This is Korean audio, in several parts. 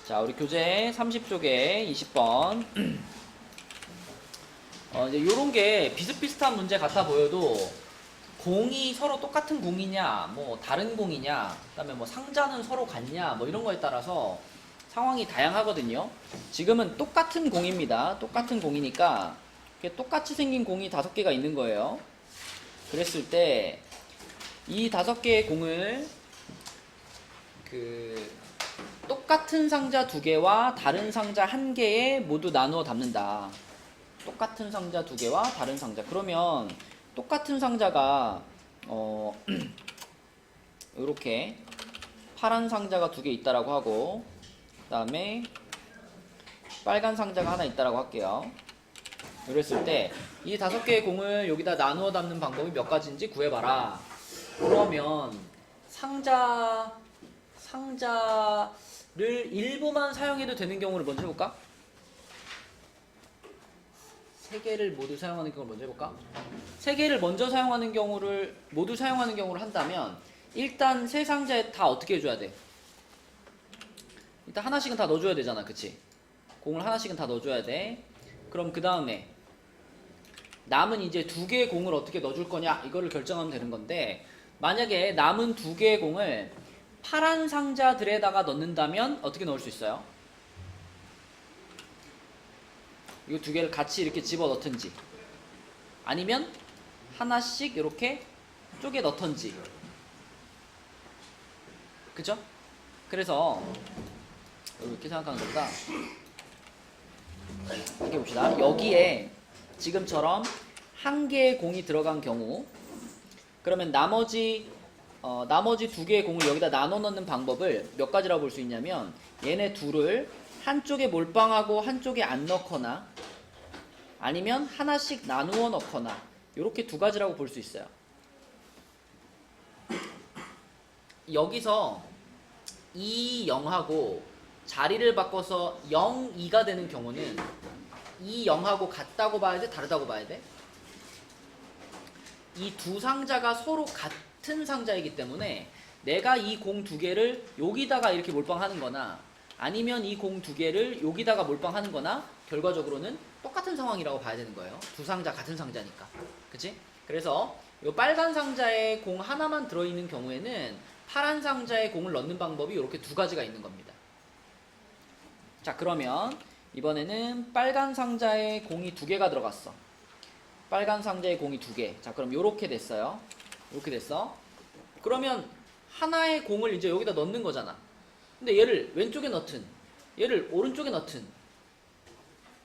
자, 우리 교재 30쪽에 20번. 이제 요런 게 비슷비슷한 문제 같아 보여도 공이 서로 똑같은 공이냐, 뭐 다른 공이냐, 그다음에 뭐 상자는 서로 같냐, 뭐 이런 거에 따라서 상황이 다양하거든요. 지금은 똑같은 공입니다. 똑같은 공이니까 이렇게 똑같이 생긴 공이 5개가 있는 거예요. 그랬을 때 이 5개의 공을 똑같은 상자 2개와 다른 상자 1개에 모두 나누어 담는다. 똑같은 상자 2개와 다른 상자. 그러면 똑같은 상자가 이렇게 파란 상자가 2개 있다라고 하고, 그 다음에 빨간 상자가 하나 있다라고 할게요. 그랬을 때 이 5개의 공을 여기다 나누어 담는 방법이 몇 가지인지 구해봐라. 그러면 상자를 일부만 사용해도 되는 경우를 먼저 해볼까? 3개를 모두 사용하는 경우를 먼저 해볼까? 3개를 먼저 사용하는 경우를 모두 사용하는 경우를 한다면 일단 세 상자에 다 어떻게 해줘야 돼? 일단 하나씩은 다 넣어줘야 되잖아, 그치? 공을 하나씩은 다 넣어줘야 돼. 그럼 그 다음에 남은 이제 2개의 공을 어떻게 넣어줄 거냐, 이거를 결정하면 되는 건데, 만약에 남은 2개의 공을 파란 상자들에다가 넣는다면 어떻게 넣을 수 있어요? 이거 2개를 같이 이렇게 집어 넣든지, 아니면 하나씩 이렇게 쪼개 넣던지. 그죠? 그래서 이렇게 생각하는 것보다 이렇게 봅시다. 여기에 지금처럼 1개의 공이 들어간 경우, 그러면 나머지 2개의 공을 여기다 나눠 넣는 방법을 몇 가지라고 볼 수 있냐면, 얘네 둘을 한쪽에 몰빵하고 한쪽에 안 넣거나, 아니면 하나씩 나누어 넣거나, 이렇게 2가지라고 볼 수 있어요. 여기서 2, 0하고 자리를 바꿔서 0, 2가 되는 경우는 2, 0하고 같다고 봐야 돼? 다르다고 봐야 돼? 이 두 상자가 서로 같은 상자이기 때문에 내가 이 공 2개를 여기다가 이렇게 몰빵하는 거나, 아니면 이 공 2개를 여기다가 몰빵하는 거나, 결과적으로는 똑같은 상황이라고 봐야 되는 거예요. 두 상자 같은 상자니까. 그치? 그래서 이 빨간 상자에 공 하나만 들어있는 경우에는 파란 상자에 공을 넣는 방법이 이렇게 2가지가 있는 겁니다. 자, 그러면 이번에는 빨간 상자에 공이 2개가 들어갔어. 빨간 상자에 공이 2개. 자, 그럼 요렇게 됐어요. 이렇게 됐어. 그러면 하나의 공을 이제 여기다 넣는 거잖아. 근데 얘를 왼쪽에 넣든 얘를 오른쪽에 넣든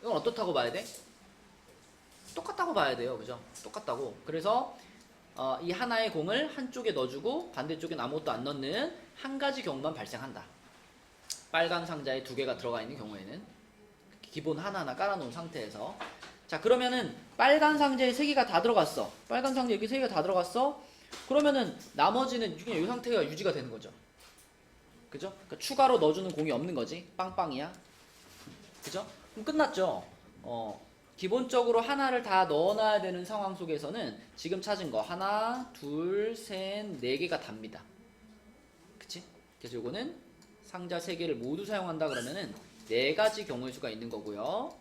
이건 어떻다고 봐야 돼? 똑같다고 봐야 돼요. 그죠? 똑같다고. 그래서 이 하나의 공을 한쪽에 넣어주고 반대쪽엔 아무것도 안 넣는 한 가지 경우만 발생한다. 빨간 상자에 2개가 들어가 있는 경우에는 기본 하나하나 깔아놓은 상태에서. 자, 그러면은 빨간 상자에 3개가 다 들어갔어. 빨간 상자에 이렇게 3개가 다 들어갔어. 그러면은 나머지는 그냥 이 상태가 유지가 되는 거죠. 그죠? 그러니까 추가로 넣어주는 공이 없는 거지. 빵빵이야. 그죠? 그럼 끝났죠. 기본적으로 하나를 다 넣어놔야 되는 상황 속에서는 지금 찾은 거 하나, 둘, 셋, 4개가 답니다. 그치? 그래서 요거는 상자 3개를 모두 사용한다 그러면은 4가지 경우의 수가 있는 거고요.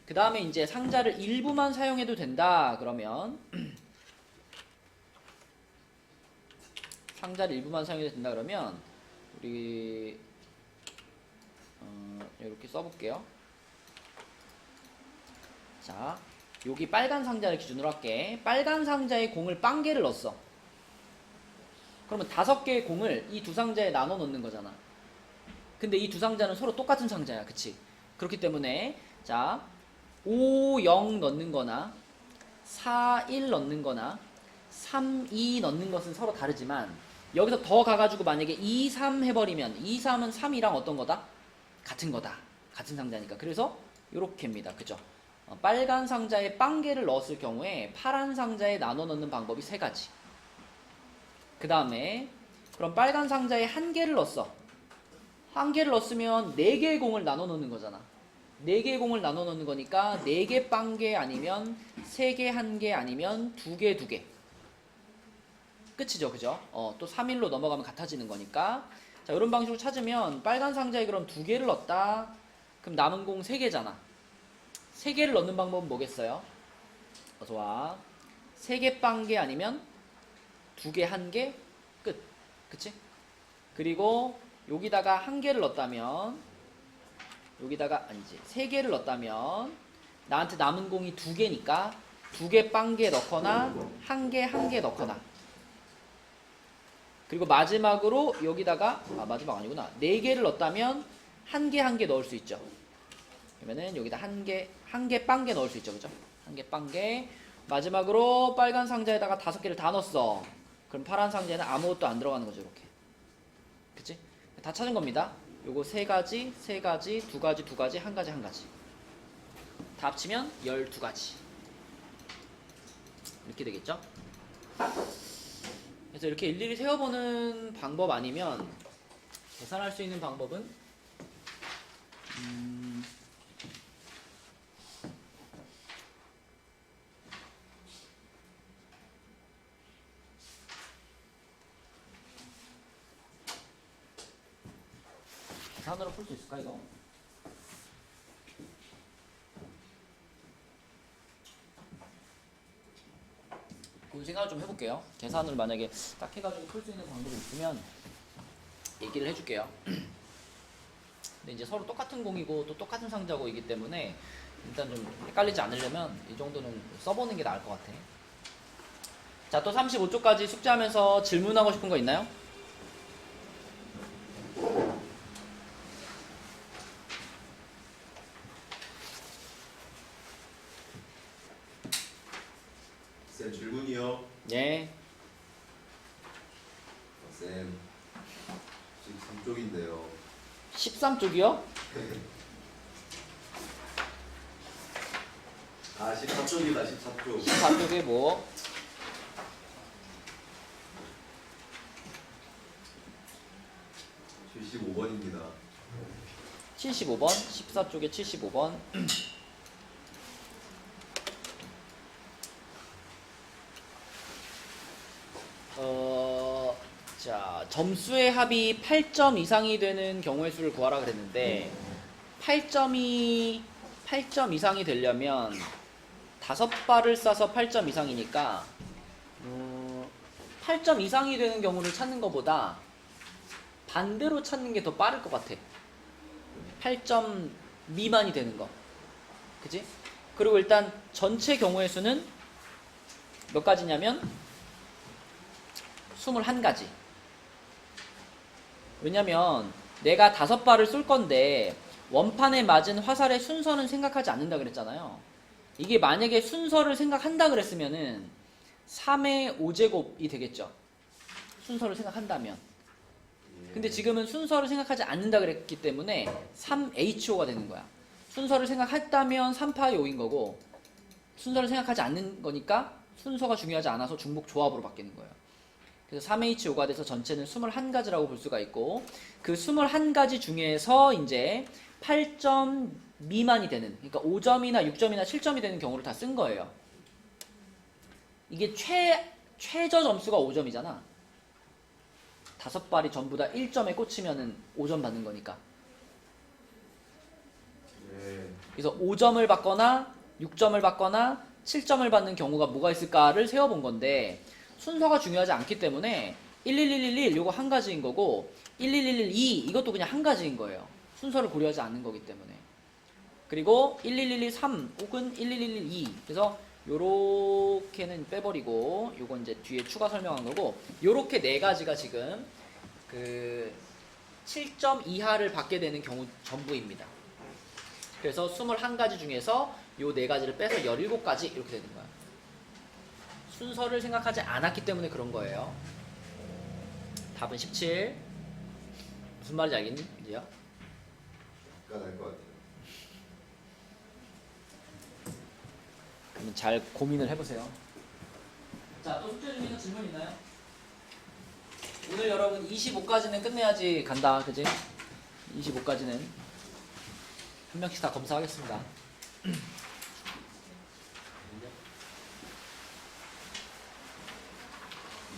그 다음에 이제 상자를 일부만 사용해도 된다 그러면 상자를 일부만 사용해도 된다 그러면 우리 이렇게 써볼게요. 자, 여기 빨간 상자를 기준으로 할게. 빨간 상자에 공을 0개를 넣었어. 그러면 5개의 공을 이 2 상자에 나눠 넣는 거잖아. 근데 이 2 상자는 서로 똑같은 상자야. 그치? 그렇기 때문에 자, 5, 0 넣는 거나 4, 1 넣는 거나 3, 2 넣는 것은 서로 다르지만, 여기서 더 가가지고 만약에 2, 3 해버리면 2, 3은 3이랑 어떤 거다? 같은 거다. 같은 상자니까. 그래서 요렇게입니다. 그죠? 빨간 상자에 0개를 넣었을 경우에 파란 상자에 나눠 넣는 방법이 3가지. 그 다음에 그럼 빨간 상자에 1개를 넣었어. 1개를 넣었으면 4개의 공을 나눠 넣는 거잖아. 4개의 공을 나눠 넣는 거니까 4개 0개 아니면 3개 1개 아니면 2개 2개. 끝이죠. 그죠? 또 3일로 넘어가면 같아지는 거니까. 자, 이런 방식으로 찾으면 빨간 상자에 그럼 2개를 넣었다. 그럼 남은 공 3개잖아. 3개를 넣는 방법은 뭐겠어요? 어서와. 3개 빵개 아니면 2개 1개 끝. 그치? 그리고 여기다가 1개를 넣었다면, 여기다가 아니지 3개를 넣었다면 나한테 남은 공이 2개니까 2개 빵개 넣거나 1개 1개 넣거나, 그리고 마지막으로 여기다가 마지막 아니구나 4개를 넣었다면 1개 1개 넣을 수 있죠. 그러면은 여기다 1개 빵개 넣을 수 있죠. 그죠? 1개 빵개. 마지막으로 빨간 상자에다가 5개를 다 넣었어. 그럼 파란 상자에는 아무것도 안 들어가는 거죠. 이렇게. 그치? 다 찾은 겁니다. 요거 3가지, 3가지, 2가지, 2가지, 1가지, 1가지. 다 합치면 12가지. 이렇게 되겠죠? 그래서 이렇게 일일이 세어보는 방법 아니면 계산할 수 있는 방법은 계산으로 풀 수 있을까 이거? 그 생각을 좀 해볼게요. 계산을 만약에 딱 해가지고 풀 수 있는 방법이 있으면 얘기를 해줄게요. 근데 이제 서로 똑같은 공이고 또 똑같은 상자고이기 때문에 일단 좀 헷갈리지 않으려면 이 정도는 써보는 게 나을 것 같아. 자, 또 35쪽까지 숙제하면서 질문하고 싶은 거 있나요? 쌤 질문이요. 예. 쌤 13쪽인데요. 13쪽이요? 아 14쪽이다 14쪽. 14쪽에 뭐? 75번입니다. 75번? 14쪽에 75번. 자, 점수의 합이 8점 이상이 되는 경우의 수를 구하라 그랬는데 8점 이상이 되려면 5발을 쏴서 8점 이상이니까 8점 이상이 되는 경우를 찾는 것보다 반대로 찾는 게 더 빠를 것 같아. 8점 미만이 되는 거. 그치? 그리고 일단 전체 경우의 수는 몇 가지냐면 21가지. 왜냐면 내가 5발을 쏠 건데 원판에 맞은 화살의 순서는 생각하지 않는다 그랬잖아요. 이게 만약에 순서를 생각한다 그랬으면은 3의 5제곱이 되겠죠. 순서를 생각한다면. 근데 지금은 순서를 생각하지 않는다 그랬기 때문에 3HO가 되는 거야. 순서를 생각했다면 3파의 5인 거고, 순서를 생각하지 않는 거니까 순서가 중요하지 않아서 중복 조합으로 바뀌는 거예요. 그래서 3HO가 돼서 전체는 21가지라고 볼 수가 있고, 그 21가지 중에서 이제 8점 미만이 되는, 그러니까 5점이나 6점이나 7점이 되는 경우를 다 쓴 거예요. 이게 최저 점수가 5점이잖아. 5발이 전부 다 1점에 꽂히면은 5점 받는 거니까. 네. 그래서 5점을 받거나 6점을 받거나 7점을 받는 경우가 뭐가 있을까를 세어본 건데, 순서가 중요하지 않기 때문에 11111 요거 한 가지인 거고 11112 이것도 그냥 한 가지인 거예요. 순서를 고려하지 않는 거기 때문에. 그리고 11113 혹은 11112 그래서 요렇게는 빼버리고 요건 이제 뒤에 추가 설명한 거고, 요렇게 네 가지가 지금 그 7점 이하를 받게 되는 경우 전부입니다. 그래서 21가지 중에서 요 네 가지를 빼서 17가지 이렇게 되는 거야. 순서를 생각하지 않았기 때문에 그런 거예요. 답은 17. 무슨 말인지 알겠니? 이제야? 약간 알 것 같아요. 그러면 잘 고민을 해보세요. 자, 또 숙제 중에서 질문 있나요? 오늘 여러분 25까지는 끝내야지 간다. 그지? 25까지는 한 명씩 다 검사하겠습니다.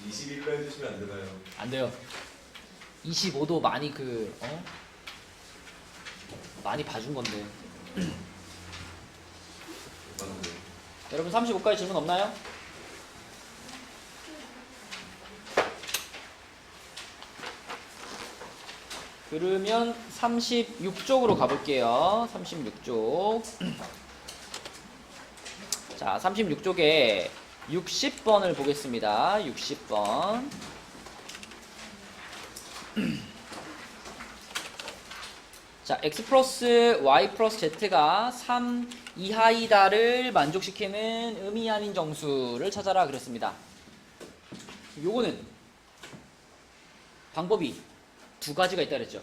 21로 해주시면 안 되나요? 안 돼요. 25도 많이 많이 봐준 건데. 맞는데. 여러분 35까지 질문 없나요? 그러면 36쪽으로 가볼게요. 36쪽. 자, 36쪽에 60번을 보겠습니다. 60번. 자, x 플러스 y 플러스 z가 3 이하이다를 만족시키는 의미 아닌 정수를 찾아라 그랬습니다. 요거는 방법이 두 가지가 있다 그랬죠.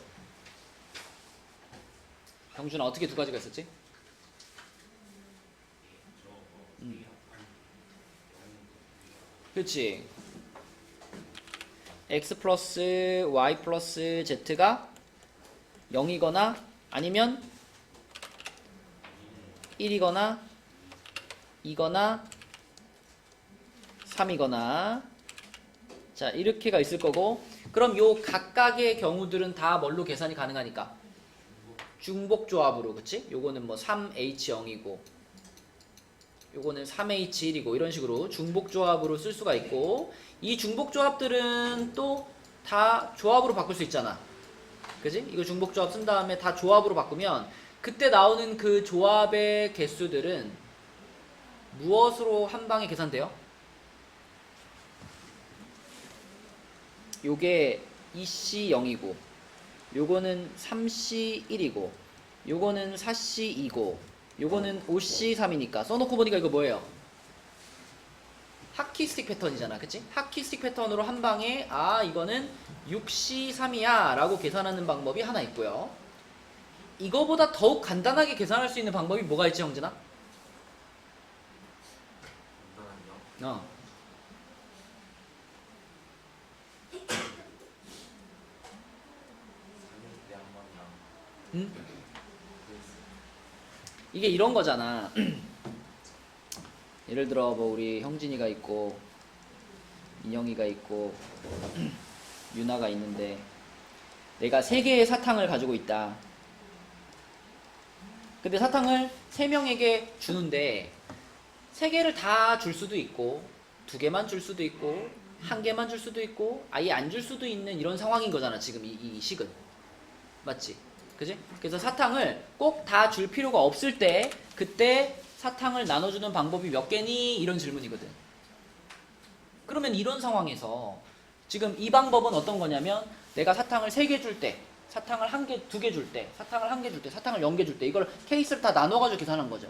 경준아, 어떻게 두 가지가 있었지? 그렇지. x 플러스 y 플러스 z가 0이거나 아니면 1이거나 2거나 3이거나, 자, 이렇게가 있을 거고, 그럼 요 각각의 경우들은 다 뭘로 계산이 가능하니까 중복조합으로, 그치? 요거는 뭐 3H0이고 요거는 3H1이고 이런 식으로 중복조합으로 쓸 수가 있고, 이 중복조합들은 또 다 조합으로 바꿀 수 있잖아. 그지? 이거 중복조합 쓴 다음에 다 조합으로 바꾸면 그때 나오는 그 조합의 개수들은 무엇으로 한 방에 계산돼요? 요게 2C0이고 요거는 3C1이고 요거는 4C2고 요거는 5C3이니까 써놓고 보니까 이거 뭐예요? 하키스틱 패턴이잖아. 그치? 하키스틱 패턴으로 한 방에 이거는 6C3이야 라고 계산하는 방법이 하나 있고요. 이거보다 더욱 간단하게 계산할 수 있는 방법이 뭐가 있지, 형진아? 응? 이게 이런 거잖아. 예를 들어 뭐 우리 형진이가 있고 인영이가 있고 유나가 있는데 내가 3개의 사탕을 가지고 있다. 근데 사탕을 3명에게 주는데 3개를 다 줄 수도 있고 2개만 줄 수도 있고 1개만 줄 수도 있고 아예 안 줄 수도 있는 이런 상황인 거잖아, 지금 이 식은. 맞지? 그지? 그래서 사탕을 꼭 다 줄 필요가 없을 때 그때 사탕을 나눠주는 방법이 몇 개니? 이런 질문이거든. 그러면 이런 상황에서 지금 이 방법은 어떤 거냐면 내가 사탕을 3개 줄 때, 사탕을 1개, 2개 줄 때, 사탕을 1개 줄 때, 사탕을 0개 줄 때 이걸 케이스를 다 나눠가지고 계산한 거죠.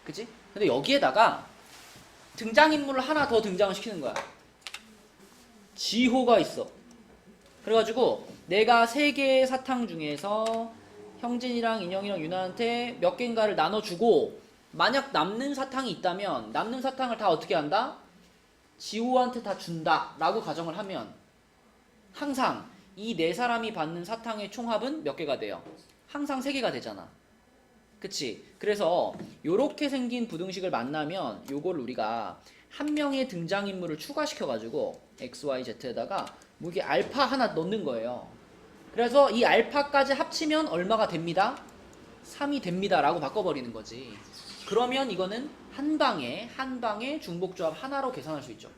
그치? 근데 여기에다가 등장인물을 하나 더 등장을 시키는 거야. 지호가 있어. 그래가지고 내가 3개의 사탕 중에서 형진이랑 인영이랑 유나한테 몇 개인가를 나눠주고 만약 남는 사탕이 있다면 남는 사탕을 다 어떻게 한다? 지호한테 다 준다 라고 가정을 하면 항상 이 4사람이 받는 사탕의 총합은 몇 개가 돼요? 항상 3개가 되잖아. 그치? 그래서 요렇게 생긴 부등식을 만나면 요걸 우리가 한 명의 등장인물을 추가시켜가지고 x, y, z에다가 뭐 이게 알파 하나 넣는 거예요. 그래서 이 알파까지 합치면 얼마가 됩니다? 3이 됩니다 라고 바꿔버리는 거지. 그러면 이거는 한 방에 중복조합 하나로 계산할 수 있죠.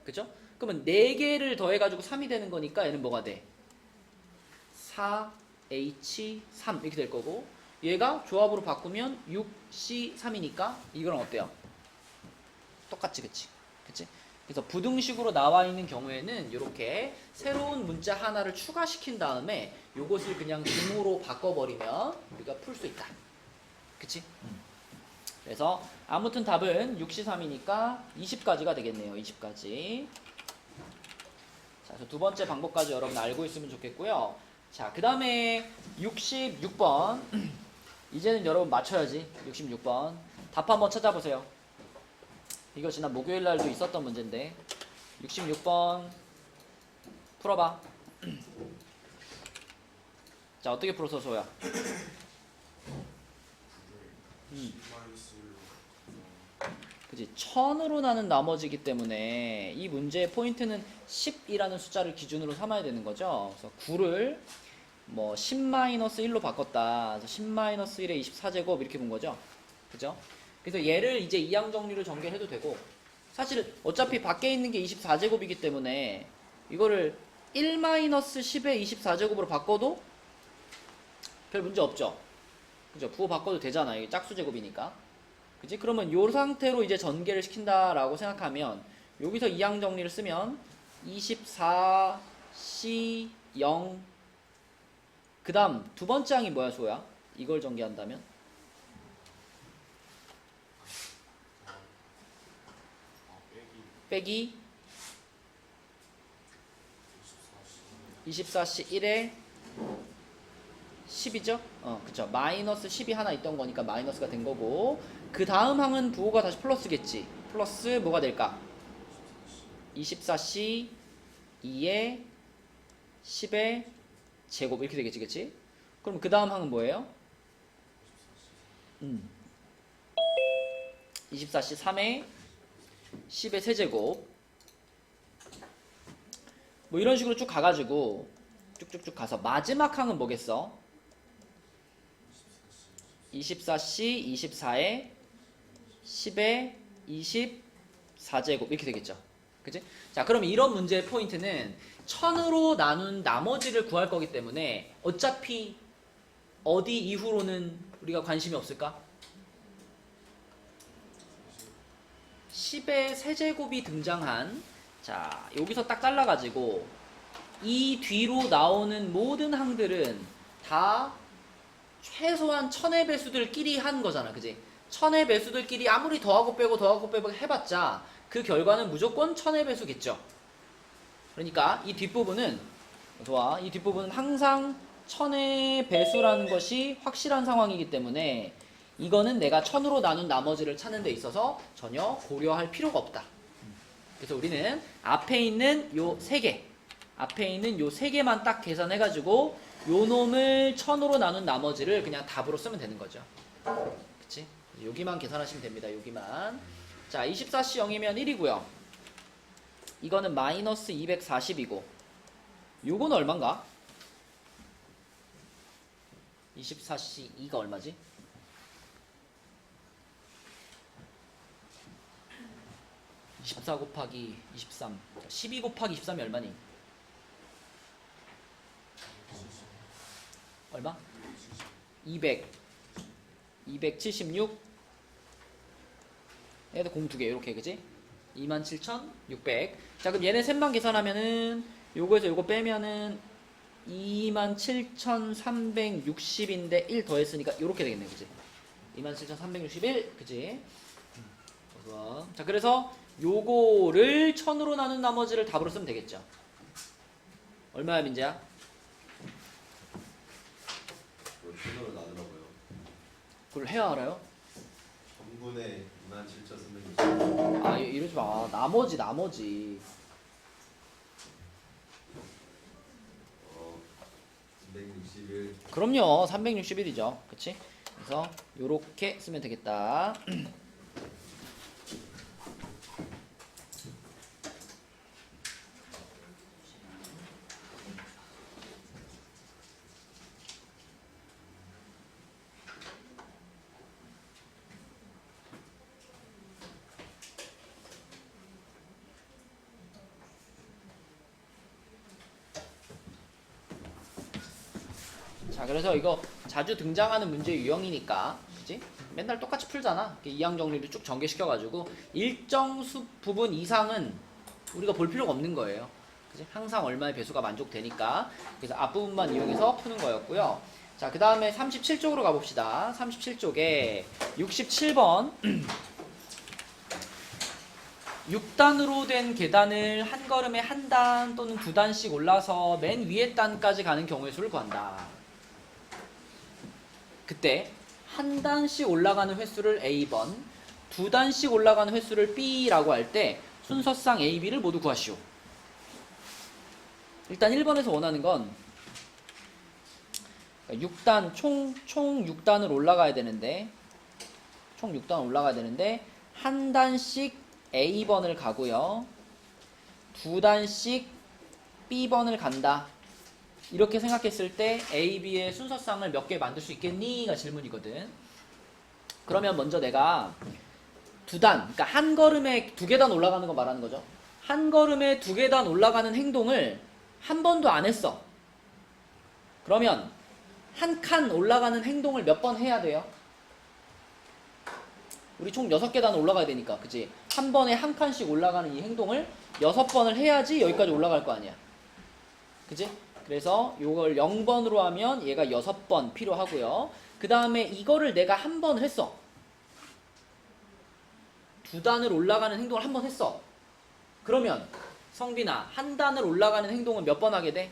그쵸? 그러면 4개를 더해가지고 3이 되는 거니까 얘는 뭐가 돼? 4H3 이렇게 될 거고, 얘가 조합으로 바꾸면 6C3이니까 이거랑 어때요? 똑같지, 그치? 그치? 그래서 부등식으로 나와 있는 경우에는 이렇게 새로운 문자 하나를 추가시킨 다음에 이것을 그냥 등호로 바꿔버리면 우리가 풀 수 있다. 그치? 그래서 아무튼 답은 6C3이니까 20까지가 되겠네요. 20까지. 자, 그래서 두 번째 방법까지 여러분 알고 있으면 좋겠고요. 자, 그 다음에 66번. 이제는 여러분 맞춰야지. 66번. 답 한번 찾아보세요. 이거 지난 목요일 날도 있었던 문제인데 66번 풀어봐. 자, 어떻게 풀어서 소야? 그지? 1000으로 나눈 나머지이기 때문에 이 문제의 포인트는 10이라는 숫자를 기준으로 삼아야 되는 거죠. 그래서 9를 뭐 10-1로 바꿨다. 그래서 10-1의 24제곱 이렇게 본 거죠. 그죠? 그래서 얘를 이제 이항 정리로 전개해도 되고, 사실은 어차피 밖에 있는 게 24제곱이기 때문에 이거를 1-10의 24제곱으로 바꿔도 별 문제 없죠. 그죠? 부호 바꿔도 되잖아. 이게 짝수 제곱이니까. 그지? 그러면 요 상태로 이제 전개를 시킨다라고 생각하면 여기서 이항 정리를 쓰면 24 C 0, 그 다음 두 번째 항이 뭐야, 소야? 이걸 전개한다면 빼기 24C 1에 10이죠? 그쵸. 마이너스 10이 하나 있던 거니까 마이너스가 된 거고, 그 다음 항은 부호가 다시 플러스겠지. 플러스 뭐가 될까? 24C 2에 10의 제곱 이렇게 되겠지, 그치? 그럼 그 다음 항은 뭐예요? 24C 3에 10의 세제곱, 뭐 이런 식으로 쭉 가가지고 쭉쭉쭉 가서 마지막 항은 뭐겠어? 24C 24에 10에 24제곱 이렇게 되겠죠. 그치? 자, 그럼 이런 문제의 포인트는 1000으로 나눈 나머지를 구할 거기 때문에 어차피 어디 이후로는 우리가 관심이 없을까? 10의 세제곱이 등장한, 자, 여기서 딱 잘라가지고 이 뒤로 나오는 모든 항들은 다 최소한 1000의 배수들끼리 한 거잖아. 그지? 1000의 배수들끼리 아무리 더하고 빼고 해봤자 그 결과는 무조건 1000의 배수겠죠. 그러니까 이 뒷부분은, 좋아, 이 뒷부분은 항상 1000의 배수라는 것이 확실한 상황이기 때문에 이거는 내가 1000으로 나눈 나머지를 찾는 데 있어서 전혀 고려할 필요가 없다. 그래서 우리는 앞에 있는 요 세 개만 딱 계산해가지고 요 놈을 1000으로 나눈 나머지를 그냥 답으로 쓰면 되는 거죠. 그치? 여기만 계산하시면 됩니다. 여기만. 자, 24C 0이면 1이고요. 이거는 마이너스 240이고, 요건 얼만가? 24C 2가 얼마지? 24 곱하기 23, 12 곱하기 23이 얼마니? 얼마? 276. 얘도 공 2개 이렇게, 그지? 27,600. 자, 그럼 얘네 셋만 계산하면은 요거에서 요거 빼면은 27,360인데 1 더했으니까 이렇게 되겠네, 그지? 27,361, 그지? 좋아. 자, 그래서 요거를 1000으로 나눈 나머지를 답으로 쓰면 되겠죠. 얼마야, 민재야? 이거 1000으로 나누라고요. 그걸 해야 알아요? 전분의 27,360. 아, 이러지 마. 나머지. 361. 그럼요. 361이죠. 그치? 그래서 요렇게 쓰면 되겠다. 자, 그래서 이거 자주 등장하는 문제 유형이니까, 그치? 맨날 똑같이 풀잖아. 이항 정리를 쭉 전개시켜가지고 일정 부분 이상은 우리가 볼 필요가 없는 거예요. 그치? 항상 얼마의 배수가 만족되니까. 그래서 앞부분만 이용해서 푸는 거였고요. 자, 그 다음에 37쪽으로 가봅시다. 37쪽에 67번 6단으로 된 계단을 한 걸음에 한 단 또는 두 단씩 올라서 맨 위에 단까지 가는 경우의 수를 구한다. 그때 한 단씩 올라가는 횟수를 A번, 두 단씩 올라가는 횟수를 B라고 할 때 순서상 A, B를 모두 구하시오. 일단 1번에서 원하는 건 6단, 총 6단을 올라가야 되는데, 총 6단 올라가야 되는데 한 단씩 A번을 가고요. 두 단씩 B번을 간다. 이렇게 생각했을 때 A, B의 순서쌍을 몇 개 만들 수 있겠니?가 질문이거든. 그러면 먼저 내가 두 단, 그러니까 한 걸음에 두 계단 올라가는 거 말하는 거죠. 한 걸음에 두 계단 올라가는 행동을 한 번도 안 했어. 그러면 한 칸 올라가는 행동을 몇 번 해야 돼요? 우리 총 6계단 올라가야 되니까, 그치? 한 번에 한 칸씩 올라가는 이 행동을 6번을 해야지 여기까지 올라갈 거 아니야. 그치? 그래서 이걸 0번으로 하면 얘가 6번 필요하고요. 그 다음에 이거를 내가 한 번을 했어. 두 단을 올라가는 행동을 한 번 했어. 그러면 성빈아, 한 단을 올라가는 행동은 몇 번 하게 돼?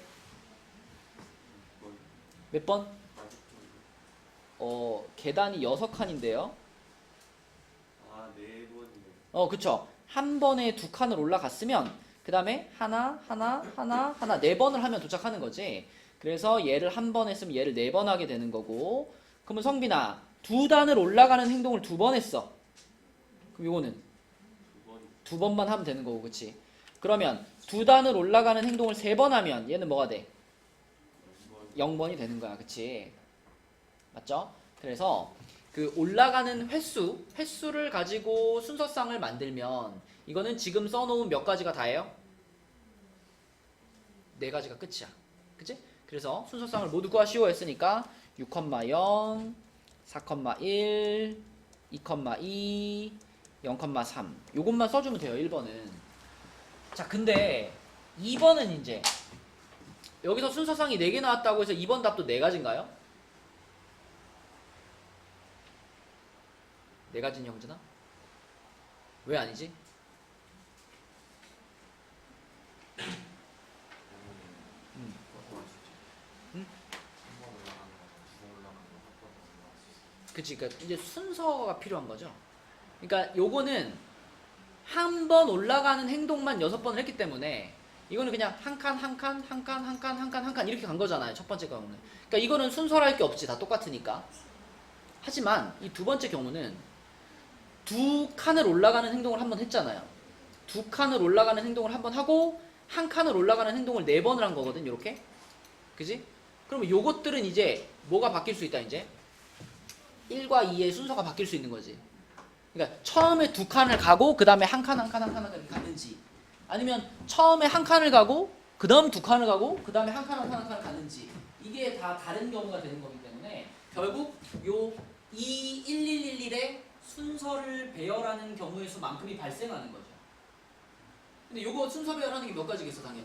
몇 번? 계단이 6칸인데요. 아, 4번이네. 그쵸. 한 번에 두 칸을 올라갔으면 그 다음에 하나, 4번을 하면 도착하는 거지. 그래서 얘를 한 번 했으면 얘를 4번 하게 되는 거고. 그러면 성빈아, 두 단을 올라가는 행동을 2번 했어. 그럼 요거는 2번만 하면 되는 거고, 그치? 그러면 두 단을 올라가는 행동을 3번 하면 얘는 뭐가 돼? 0번이 되는 거야, 그치? 맞죠? 그래서 그 올라가는 횟수를 가지고 순서쌍을 만들면 이거는 지금 써놓은 몇 가지가 다예요? 4가지가 끝이야. 그치? 그래서 순서쌍을 모두 구하시오 했으니까 6,0, 4,1, 2,2, 0,3 요것만 써주면 돼요. 1번은. 자, 근데 2번은 이제 여기서 순서쌍이 4개 나왔다고 해서 2번 답도 4가지인가요? 4가지니 형준아? 왜 아니지? 그치, 그러니까 이제 순서가 필요한 거죠. 그러니까 요거는 한 번 올라가는 행동만 6번을 했기 때문에 이거는 그냥 한 칸 이렇게 간 거잖아요. 첫 번째 경우는. 그러니까 이거는 순서랄 게 없지. 다 똑같으니까. 하지만 이 두 번째 경우는 두 칸을 올라가는 행동을 한 번 했잖아요. 두 칸을 올라가는 행동을 한 번 하고 한 칸을 올라가는 행동을 4번을 한 거거든. 이렇게. 그지? 그러면 요것들은 이제 뭐가 바뀔 수 있다 이제? 1과 2의 순서가 바뀔 수 있는 거지. 그러니까 처음에 두 칸을 가고 그 다음에 한 칸 가는지, 아니면 처음에 한 칸을 가고 그 다음 두 칸을 가고 그 다음에 한 칸을 가는지, 이게 다 다른 경우가 되는 거기 때문에 결국 요 21111의 순서를 배열하는 경우의 수만큼이 발생하는 거죠. 근데 요거 순서 배열하는 게 몇 가지겠어? 당연히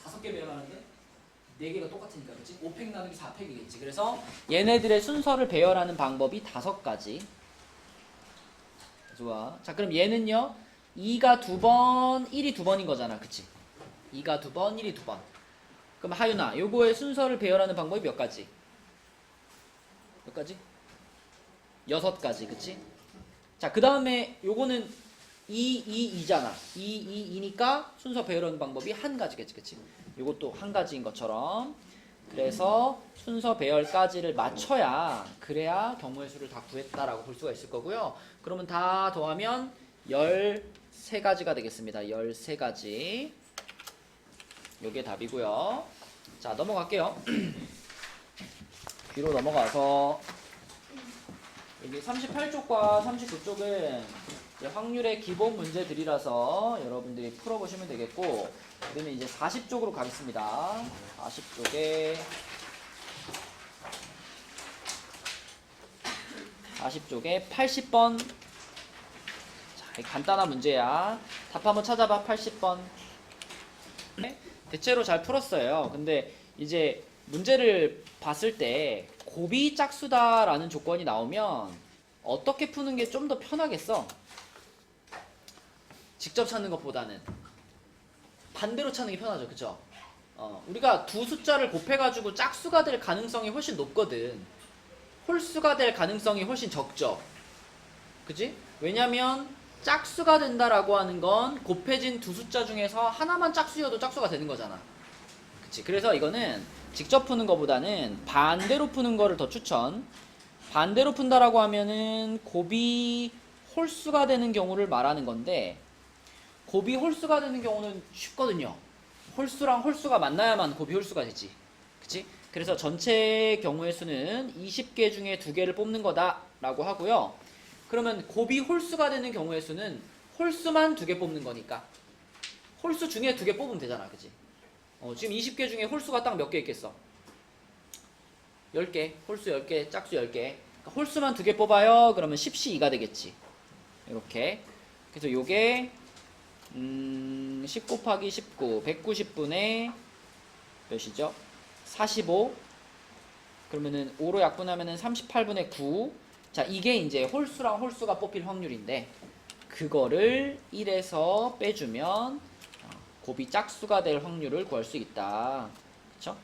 5개 배열하는데 4개가 똑같으니까, 그치? 5팩 나누기 4팩이겠지. 그래서 얘네들의 순서를 배열하는 방법이 5가지. 좋아. 자, 그럼 얘는요, 2가 2번, 1이 2번인 거잖아. 그치? 2가 2번, 1이 2번. 그럼 하윤아, 요거의 순서를 배열하는 방법이 몇 가지? 몇 가지? 6가지. 그치? 자, 그 다음에 요거는 2잖아. 2니까 순서 배열하는 방법이 한 가지겠지. 그치? 요것도 한 가지인 것처럼. 그래서 순서 배열까지를 맞춰야, 그래야 경우의 수를 다 구했다라고 볼 수가 있을 거고요. 그러면 다 더하면 13가지가 되겠습니다. 13가지. 요게 답이고요. 자, 넘어갈게요. 뒤로 넘어가서 여기 38쪽과 39쪽은 확률의 기본 문제들이라서 여러분들이 풀어보시면 되겠고, 우리는 이제 40쪽으로 가겠습니다. 40쪽에 80번. 자, 간단한 문제야. 답 한번 찾아봐. 80번. 대체로 잘 풀었어요. 근데 이제 문제를 봤을 때 곱이 짝수다라는 조건이 나오면 어떻게 푸는 게 좀 더 편하겠어? 직접 찾는 것보다는 반대로 찾는 게 편하죠. 그쵸? 우리가 두 숫자를 곱해가지고 짝수가 될 가능성이 훨씬 높거든. 홀수가 될 가능성이 훨씬 적죠. 그치? 왜냐면 짝수가 된다라고 하는 건 곱해진 두 숫자 중에서 하나만 짝수여도 짝수가 되는 거잖아. 그치? 그래서 이거는 직접 푸는 것보다는 반대로 푸는 거를 더 추천. 반대로 푼다라고 하면은 곱이 홀수가 되는 경우를 말하는 건데, 곱이 홀수가 되는 경우는 쉽거든요. 홀수랑 홀수가 만나야만 곱이 홀수가 되지. 그치? 그래서 전체 경우의 수는 20개 중에 2개를 뽑는 거다라고 하고요. 그러면 곱이 홀수가 되는 경우의 수는 홀수만 2개 뽑는 거니까 홀수 중에 2개 뽑으면 되잖아. 그치? 지금 20개 중에 홀수가 딱 몇 개 있겠어? 10개. 홀수 10개, 짝수 10개. 그러니까 홀수만 2개 뽑아요. 그러면 10시 2가 되겠지. 이렇게. 그래서 요게 10 곱하기 19, 190분의 몇이죠? 45. 그러면은 5로 약분하면은 38분의 9. 자, 이게 이제 홀수랑 홀수가 뽑힐 확률인데, 그거를 1에서 빼주면 곱이 짝수가 될 확률을 구할 수 있다. 그쵸?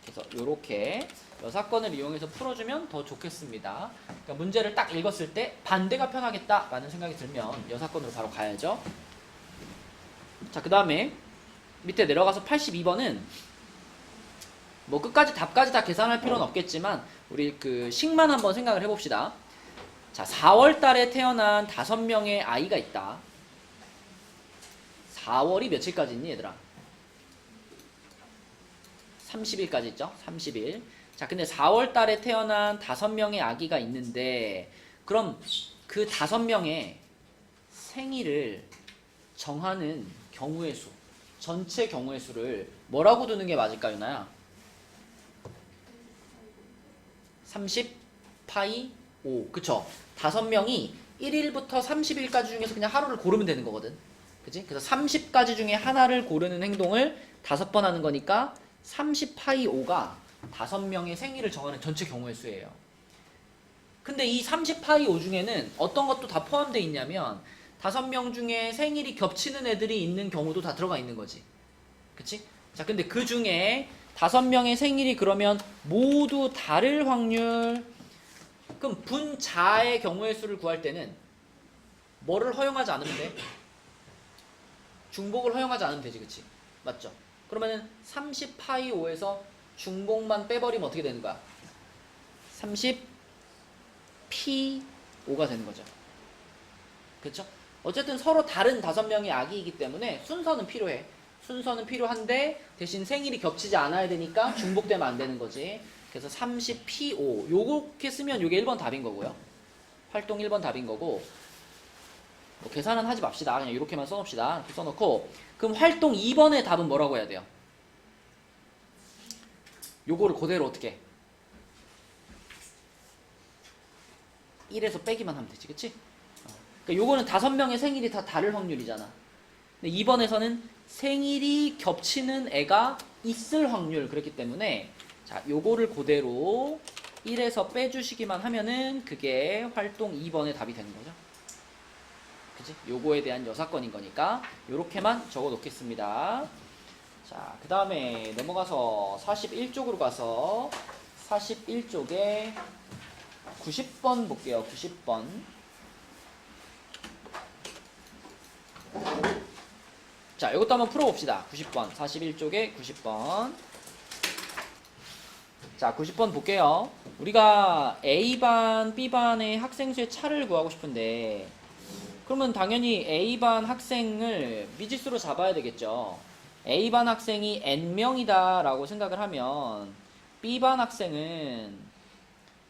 그래서 요렇게 여사건을 이용해서 풀어주면 더 좋겠습니다. 그러니까 문제를 딱 읽었을 때 반대가 편하겠다 라는 생각이 들면 여사건으로 바로 가야죠. 자, 그 다음에 밑에 내려가서 82번은 뭐 끝까지 답까지 다 계산할 필요는 없겠지만 우리 그 식만 한번 생각을 해봅시다. 자, 4월 달에 태어난 5명의 아이가 있다. 4월이 며칠까지 있니 얘들아? 30일까지 있죠? 30일. 자, 근데 4월 달에 태어난 5명의 아기가 있는데, 그럼 그 5명의 생일을 정하는 경우의 수, 전체 경우의 수를 뭐라고 두는 게 맞을까, 유나야? 30 파이 5. 그쵸? 5명이 1일부터 30일까지 중에서 그냥 하루를 고르면 되는 거거든. 그치? 그래서 30가지 중에 하나를 고르는 행동을 5번 하는 거니까 30 파이 5가 5명의 생일을 정하는 전체 경우의 수예요. 근데 이 30 파이 5 중에는 어떤 것도 다 포함되어 있냐면 5명 중에 생일이 겹치는 애들이 있는 경우도 다 들어가 있는 거지. 그치? 자, 근데 그 중에 5명의 생일이 그러면 모두 다를 확률. 그럼 분자의 경우의 수를 구할 때는 뭐를 허용하지 않으면 돼? 중복을 허용하지 않으면 되지. 그치? 맞죠? 그러면은 30 파이 5에서 중복만 빼버리면 어떻게 되는 거야? 30 피 5가 되는 거죠. 그렇죠? 어쨌든 서로 다른 5명의 아기이기 때문에 순서는 필요해. 순서는 필요한데 대신 생일이 겹치지 않아야 되니까 중복되면 안 되는 거지. 그래서 30 피 5 요렇게 쓰면 요게 1번 답인 거고요. 활동 1번 답인 거고, 뭐 계산은 하지 맙시다. 그냥 이렇게만 써놓읍시다. 이렇게 써놓고, 그럼 활동 2번의 답은 뭐라고 해야 돼요? 요거를 그대로 어떻게? 1에서 빼기만 하면 되지. 그치? 그러니까 요거는 5명의 생일이 다 다를 확률이잖아. 근데 2번에서는 생일이 겹치는 애가 있을 확률. 그렇기 때문에 자, 요거를 그대로 1에서 빼주시기만 하면은 그게 활동 2번의 답이 되는 거죠. 그치? 요거에 대한 여사건인 거니까 요렇게만 적어 놓겠습니다. 자, 그 다음에 넘어가서 41쪽으로 가서 41쪽에 90번 볼게요. 90번. 자, 이것도 한번 풀어봅시다. 90번. 41쪽에 90번. 자, 90번 볼게요. 우리가 A반, B반의 학생 수의 차를 구하고 싶은데, 그러면 당연히 A반 학생을 미지수로 잡아야 되겠죠. A반 학생이 N명이다 라고 생각을 하면 B반 학생은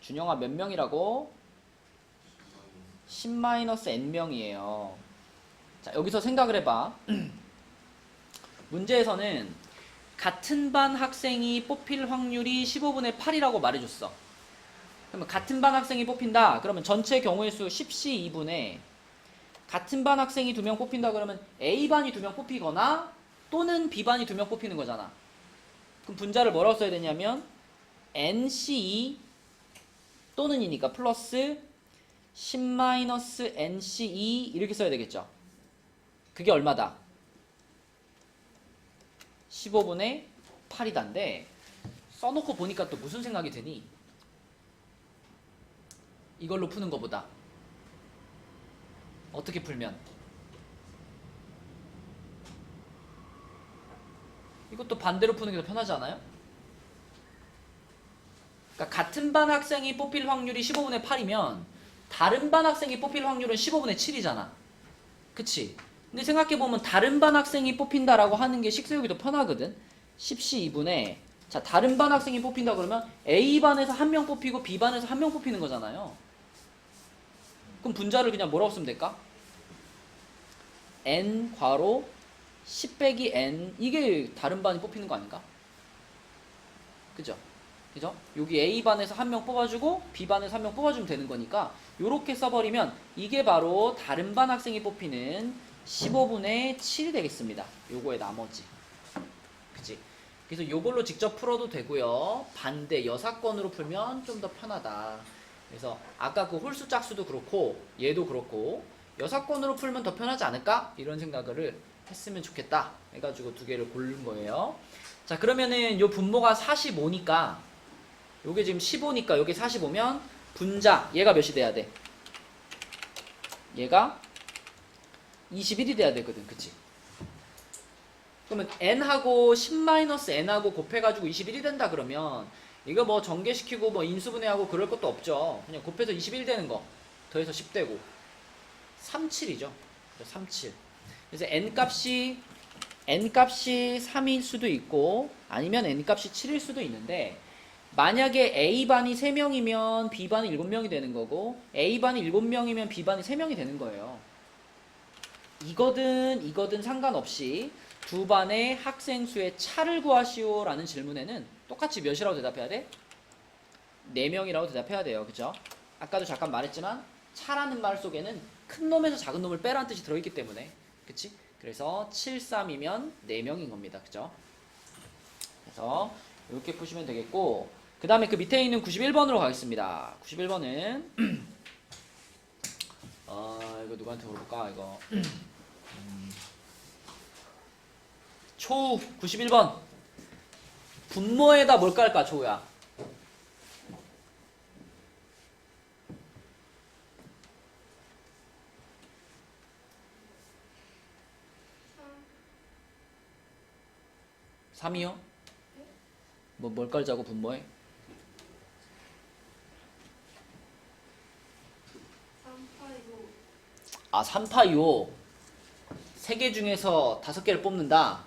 준영아 몇 명이라고? 10-N명이에요. 자, 여기서 생각을 해봐. 문제에서는 같은 반 학생이 뽑힐 확률이 15분의 8이라고 말해줬어. 그러면 같은 반 학생이 뽑힌다. 그러면 전체 경우의 수 10시 2분에 같은 반 학생이 2명 뽑힌다 그러면 A반이 2명 뽑히거나 또는 B반이 2명 뽑히는 거잖아. 그럼 분자를 뭐라고 써야 되냐면 NC2 또는 이니까 플러스 10-NC2 이렇게 써야 되겠죠. 그게 얼마다? 15분의 8이다인데 써놓고 보니까 또 무슨 생각이 드니? 이걸로 푸는 것보다 어떻게 풀면? 이것도 반대로 푸는 게 더 편하지 않아요? 그러니까 같은 반 학생이 뽑힐 확률이 15분의 8이면 다른 반 학생이 뽑힐 확률은 15분의 7이잖아. 그치? 근데 생각해보면 다른 반 학생이 뽑힌다라고 하는 게 식 세우기 더 편하거든. 10시 2분에 자 다른 반 학생이 뽑힌다 그러면 A반에서 한 명 뽑히고 B반에서 한 명 뽑히는 거잖아요. 그럼 분자를 그냥 뭐라고 쓰면 될까? N 괄호 10 빼기 N 이게 다른 반이 뽑히는 거 아닌가? 그죠? 그죠? 여기 A반에서 한 명 뽑아주고 B반에서 한 명 뽑아주면 되는 거니까 요렇게 써버리면 이게 바로 다른 반 학생이 뽑히는 15분의 7이 되겠습니다. 요거의 나머지. 그치? 그래서 요걸로 직접 풀어도 되고요. 반대 여사건으로 풀면 좀 더 편하다. 그래서 아까 그 홀수 짝수도 그렇고 얘도 그렇고 여사건으로 풀면 더 편하지 않을까? 이런 생각을 했으면 좋겠다 해가지고 두 개를 고른 거예요. 자 그러면은 요 분모가 45니까 요게 지금 15니까 요게 45면 분자 얘가 몇이 돼야 돼? 얘가 21이 돼야 되거든. 그치? 그러면 n하고 10-n하고 곱해가지고 21이 된다 그러면 이거 뭐 전개시키고 뭐 인수분해하고 그럴 것도 없죠. 그냥 곱해서 21 되는 거 더해서 10 되고 37이죠. 37. 그래서 n값이 3일 수도 있고 아니면 n값이 7일 수도 있는데 만약에 A반이 3명이면 B반이 7명이 되는 거고 A반이 7명이면 B반이 3명이 되는 거예요. 이거든 상관없이 두 반의 학생 수의 차를 구하시오 라는 질문에는 똑같이 몇이라고 대답해야 돼? 4명이라고 대답해야 돼요. 그죠? 아까도 잠깐 말했지만 차라는 말 속에는 큰 놈에서 작은 놈을 빼라는 뜻이 들어있기 때문에 그치? 그래서 7, 3이면 4명인 겁니다. 그죠? 그래서 이렇게 푸시면 되겠고 그 다음에 그 밑에 있는 91번으로 가겠습니다. 91번은 이거 누구한테 물어볼까? 이거 초우 91번 분모에다 뭘 깔까? 초우야 3이요? 뭘 깔자고 분모에? 3파이오 3개 중에서 5개를 뽑는다.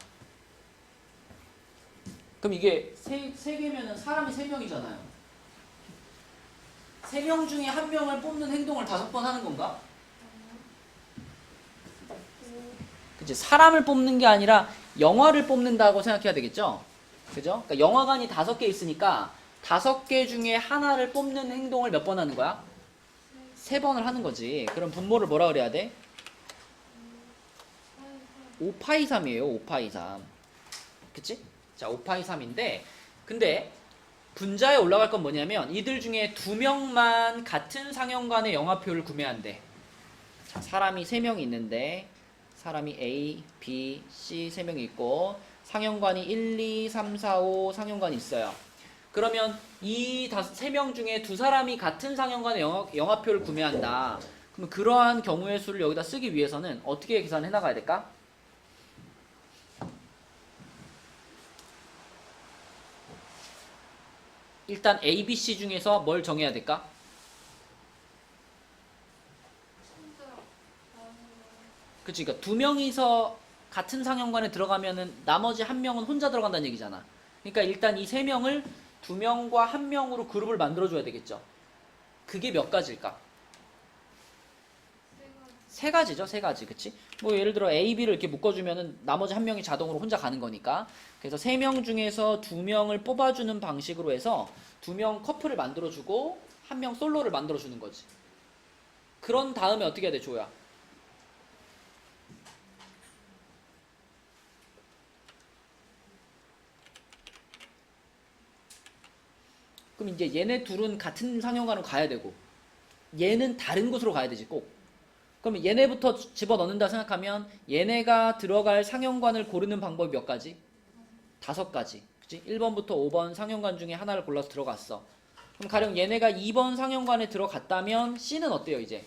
그럼 이게 3개면은 사람이 3명이잖아요. 3명 중에 1명을 뽑는 행동을 5번 하는 건가? 그치? 사람을 뽑는 게 아니라 영화를 뽑는다고 생각해야 되겠죠? 그죠? 그러니까 영화관이 5개 있으니까 5개 중에 하나를 뽑는 행동을 몇 번 하는 거야? 3번을 하는 거지. 그럼 분모를 뭐라 그래야 돼? 5파이 3이에요. 5파이 3. 그치? 자, 5파이 3인데 근데 분자에 올라갈 건 뭐냐면 이들 중에 2명만 같은 상형관의 영화표를 구매한대. 자, 사람이 3명이 있는데 사람이 A, B, C 3명이 있고 상형관이 1, 2, 3, 4, 5 상형관이 있어요. 그러면 이 3명 중에 2사람이 같은 상형관의 영화표를 구매한다. 그럼 그러한 경우의 수를 여기다 쓰기 위해서는 어떻게 계산해 나가야 될까? 일단 A, B, C 중에서 뭘 정해야 될까? 그치, 그러니까 2명이서 같은 상형관에 들어가면은 나머지 1명은 혼자 들어간다는 얘기잖아. 그러니까 일단 이 3명을 2명과 1명으로 그룹을 만들어줘야 되겠죠. 그게 몇 가지일까? 3가지죠, 3가지. 그치? 뭐 예를 들어 A, B를 이렇게 묶어주면은 나머지 1명이 자동으로 혼자 가는 거니까. 그래서 3명 중에서 2명을 뽑아주는 방식으로 해서 2명 커플을 만들어주고 1명 솔로를 만들어주는 거지. 그런 다음에 어떻게 해야 돼, 조야? 그럼 이제 얘네 둘은 같은 상형관으로 가야 되고 얘는 다른 곳으로 가야 되지 꼭. 그럼 얘네부터 집어넣는다 생각하면 얘네가 들어갈 상형관을 고르는 방법이 몇 가지? 5가지. 그치? 1번부터 5번 상형관 중에 하나를 골라서 들어갔어. 그럼 가령 얘네가 2번 상형관에 들어갔다면 C는 어때요 이제?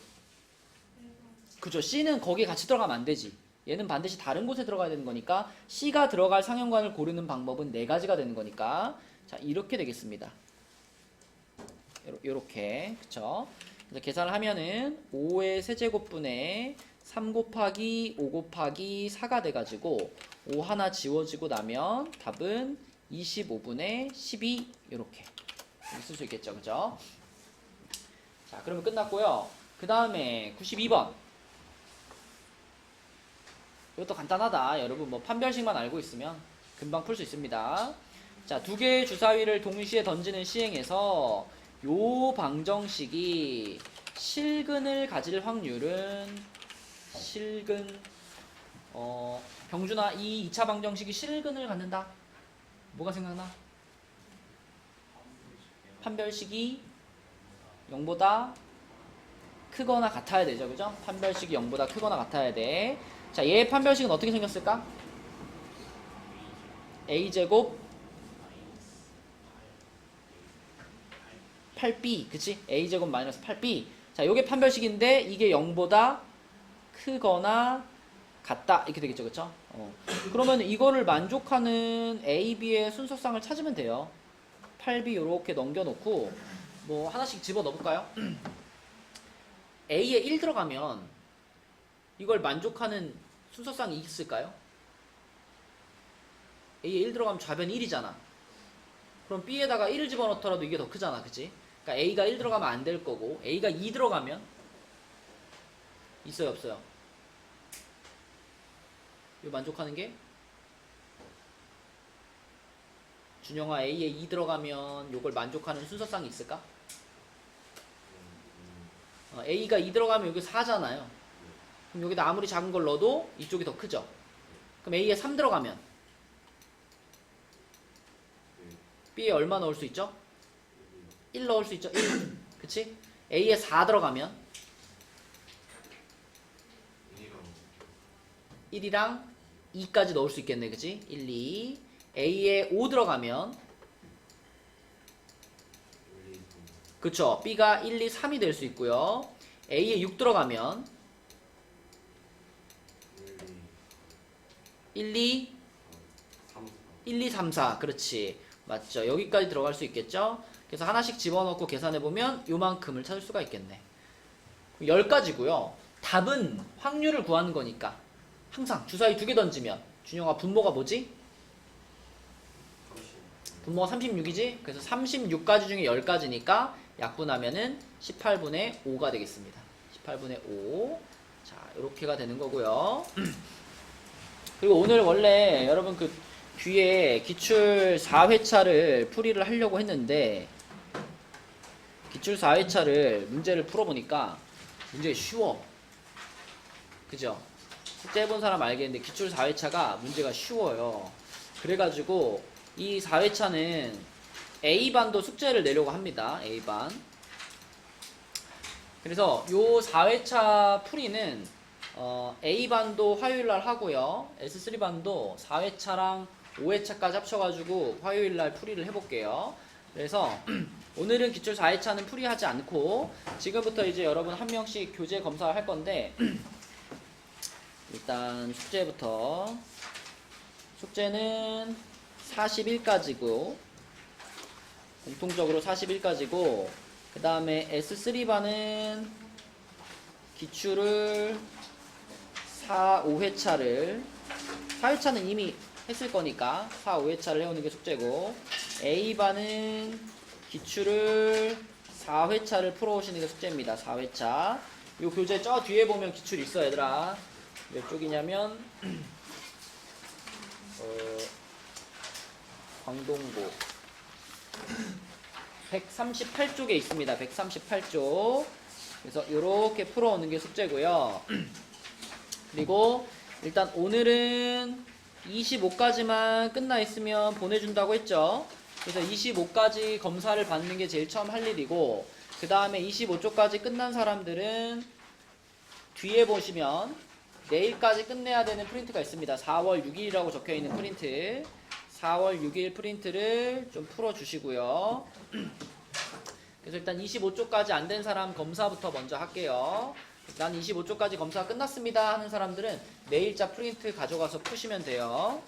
그죠? C는 거기에 같이 들어가면 안 되지. 얘는 반드시 다른 곳에 들어가야 되는 거니까 C가 들어갈 상형관을 고르는 방법은 4가지가 되는 거니까 자 이렇게 되겠습니다. 요렇게. 그쵸? 그래서 계산을 하면은 5의 세제곱분의 3 곱하기 5 곱하기 4가 돼가지고 5 하나 지워지고 나면 답은 25분의 12 이렇게 쓸 수 있겠죠. 그죠? 자, 그러면 끝났고요. 그 다음에 92번. 이것도 간단하다. 여러분 뭐 판별식만 알고 있으면 금방 풀 수 있습니다. 자, 두 개의 주사위를 동시에 던지는 시행에서 요 방정식이 실근을 가질 확률은 병준아, 이 2차 방정식이 실근을 갖는다. 뭐가 생각나? 판별식이 0보다 크거나 같아야 되죠. 그죠? 판별식이 0보다 크거나 같아야 돼. 자, 얘의 판별식은 어떻게 생겼을까? a제곱 8b, 그치? a제곱 마이너스 8b. 자, 요게 판별식인데 이게 0보다 크거나 같다 이렇게 되겠죠. 그쵸? 그러면 이거를 만족하는 a, b의 순서쌍을 찾으면 돼요. 8b 요렇게 넘겨놓고 뭐 하나씩 집어 넣어볼까요? a에 1 들어가면 이걸 만족하는 순서쌍이 있을까요? a에 1 들어가면 좌변 1이잖아. 그럼 b에다가 1을 집어넣더라도 이게 더 크잖아. 그치? 그러니까 a가 1 들어가면 안 될 거고 a가 2 들어가면 있어요 없어요? 이거 만족하는 게 준영아, a에 2 들어가면 요걸 만족하는 순서쌍이 있을까? a가 2 들어가면 여기 4잖아요. 그럼 여기다 아무리 작은 걸 넣어도 이쪽이 더 크죠? 그럼 a에 3 들어가면 b에 얼마 넣을 수 있죠? 1 넣을 수 있죠? 1. 그치? a에 4 들어가면 1이랑 2까지 넣을 수 있겠네. 그치? 1, 2. a에 5 들어가면 그쵸? b가 1, 2, 3이 될 수 있고요. a에 6 들어가면 1, 2, 3, 4. 그렇지. 맞죠? 여기까지 들어갈 수 있겠죠? 그래서 하나씩 집어넣고 계산해보면 요만큼을 찾을 수가 있겠네. 10가지고요. 답은 확률을 구하는 거니까 항상 주사위 2개 던지면 준영아, 분모가 뭐지? 분모가 36이지? 그래서 36가지 중에 10가지니까 약분하면은 18분의 5가 되겠습니다. 18분의 5. 자, 요렇게가 되는 거고요. 그리고 오늘 원래 여러분 그 뒤에 기출 4회차를 풀이를 하려고 했는데 기출 4회차를 문제를 풀어보니까 문제가 쉬워. 그죠? 숙제 해본 사람 알겠는데 기출 4회차가 문제가 쉬워요. 그래가지고 이 4회차는 A반도 숙제를 내려고 합니다. A반. 그래서 요 4회차 풀이는 A반도 화요일날 하고요. S3반도 4회차랑 5회차까지 합쳐가지고 화요일날 풀이를 해볼게요. 그래서 오늘은 기출 4회차는 풀이하지 않고 지금부터 이제 여러분 한 명씩 교재 검사를 할 건데 일단 숙제부터. 숙제는 41가지고 공통적으로 41가지고 그 다음에 S3반은 기출을 4, 5회차를 4회차는 이미 했을 거니까 4, 5회차를 해오는 게 숙제고 A반은 기출을 4회차를 풀어오시는 게 숙제입니다. 4회차. 요 교재 저 뒤에 보면 기출 있어 얘들아. 몇 쪽이냐면 광동고 138쪽에 있습니다. 138쪽. 그래서 이렇게 풀어오는 게 숙제고요. 그리고 일단 오늘은 25까지만 끝나 있으면 보내준다고 했죠. 그래서 25까지 검사를 받는 게 제일 처음 할 일이고 그 다음에 25쪽까지 끝난 사람들은 뒤에 보시면 내일까지 끝내야 되는 프린트가 있습니다. 4월 6일이라고 적혀있는 프린트. 4월 6일 프린트를 좀 풀어주시고요. 그래서 일단 25쪽까지 안 된 사람 검사부터 먼저 할게요. 일단 25쪽까지 검사 끝났습니다 하는 사람들은 내일자 프린트 가져가서 푸시면 돼요.